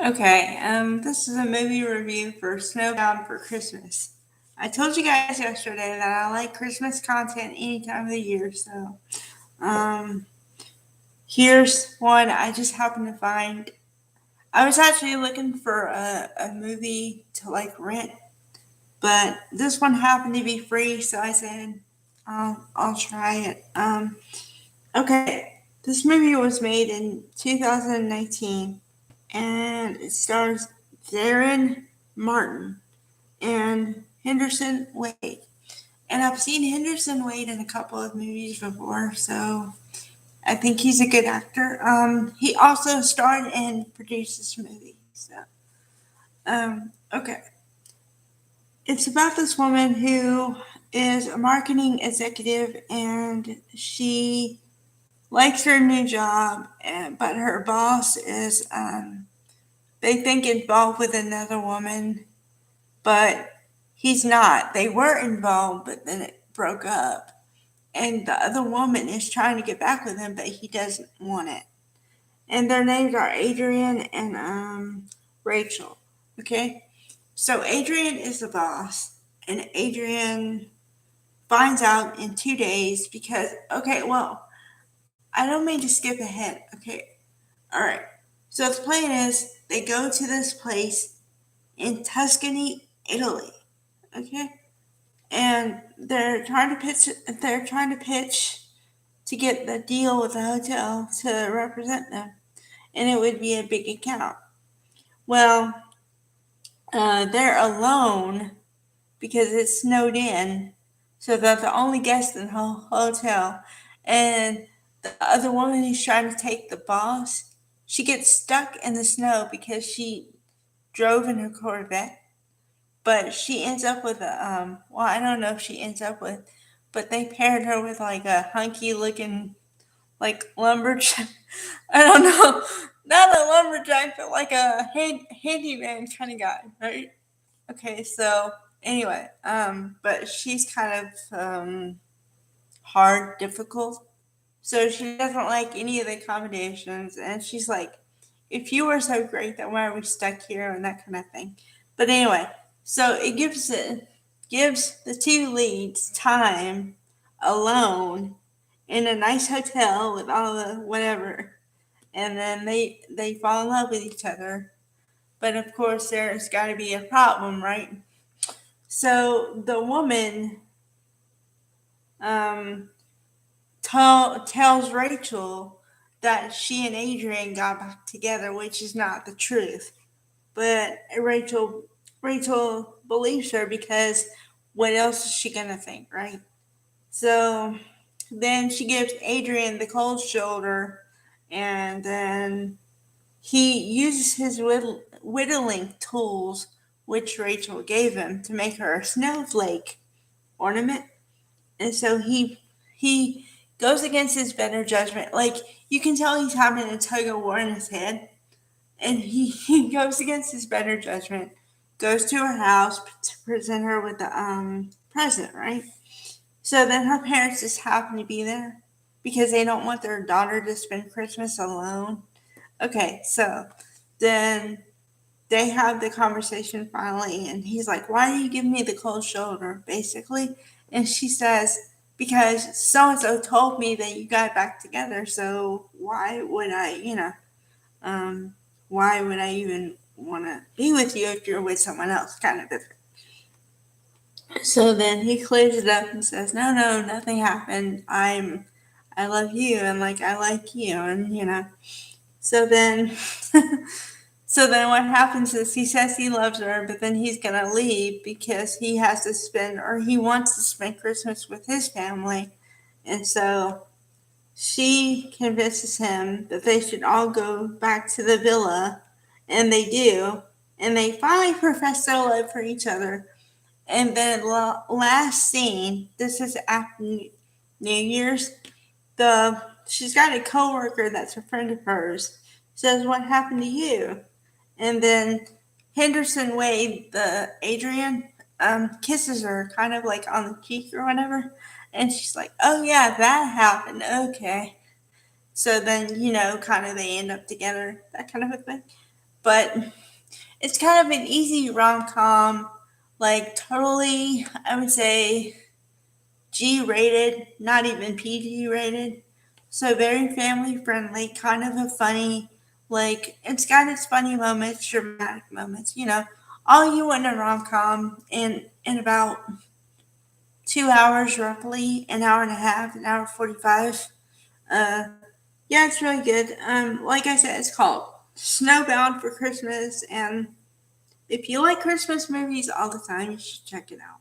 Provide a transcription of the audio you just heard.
Okay, this is a movie review for Snowbound for Christmas. I told you guys yesterday that I like Christmas content any time of the year, so um, here's one I just happened to find. I was actually looking for a movie to like rent, but this one happened to be free, so I said I'll try it. Okay, this movie was made in 2019, and it stars Darren Martin and Henderson Wade. And I've seen Henderson Wade in a couple of movies before, so I think he's a good actor. He also starred and produced this movie. So, okay. It's about this woman who is a marketing executive and she likes her new job, but her boss is, they think, involved with another woman, but he's not. They were involved, but then it broke up. And the other woman is trying to get back with him, but he doesn't want it. And their names are Adrian and Rachel. Okay? So Adrian is the boss, and Adrian finds out in 2 days because, okay, well, I don't mean to skip ahead. Okay, all right. So the plan is they go to this place in Tuscany, Italy. Okay, and They're trying to pitch to get the deal with the hotel to represent them, and it would be a big account. Well, they're alone because it's snowed in, so they're the only guest in the whole hotel. And the other woman who's trying to take the boss, she gets stuck in the snow because she drove in her Corvette, but she ends up with well, I don't know if she ends up with, but they paired her with like a hunky looking like lumberjack. I don't know, not a lumberjack, but like a handyman kind of guy, right? Okay, so anyway, but she's kind of hard, difficult. So she doesn't like any of the accommodations, and she's like, "If you were so great, then why are we stuck here?" and that kind of thing. But anyway, so it gives the two leads time alone in a nice hotel with all the whatever, and then they fall in love with each other. But of course, there's got to be a problem, right? So the woman um, tells Rachel that she and Adrian got back together, which is not the truth. But Rachel believes her because what else is she gonna think, right? So then she gives Adrian the cold shoulder, and then he uses his whittling tools, which Rachel gave him, to make her a snowflake ornament. And so he goes against his better judgment. Like, you can tell he's having a tug of war in his head, and he goes against his better judgment. Goes to her house to present her with the present, right? So then her parents just happen to be there because they don't want their daughter to spend Christmas alone. Okay, so then they have the conversation finally, and he's like, "Why do you give me the cold shoulder?" Basically, and she says, "Because so and so told me that you got back together, so why would I, um, why would I even want to be with you if you're with someone else?" Kind of different. So then he clears it up and says, "No, no, nothing happened. I love you, and like I like you, and So then, so then what happens is he says he loves her, but then he's gonna leave because he has to spend, or he wants to spend Christmas with his family, and so she convinces him that they should all go back to the villa, and they do, and they finally profess their love for each other. And then last scene, this is after New Year's. The She's got a coworker that's a friend of hers. Says, "What happened to you?" And then Henderson Wade, the Adrian, kisses her kind of like on the cheek or whatever. And she's like, "Oh yeah, that happened. Okay." So then, kind of they end up together, that kind of a thing. but it's kind of an easy rom-com, like totally, I would say, G rated, not even PG rated. So very family friendly, kind of a funny, like it's got its funny moments, dramatic moments, all you want in a rom com in about 2 hours roughly, an hour and a half, an hour 45. Uh yeah, it's really good. Like I said, it's called Snowbound for Christmas, and if you like Christmas movies all the time, you should check it out.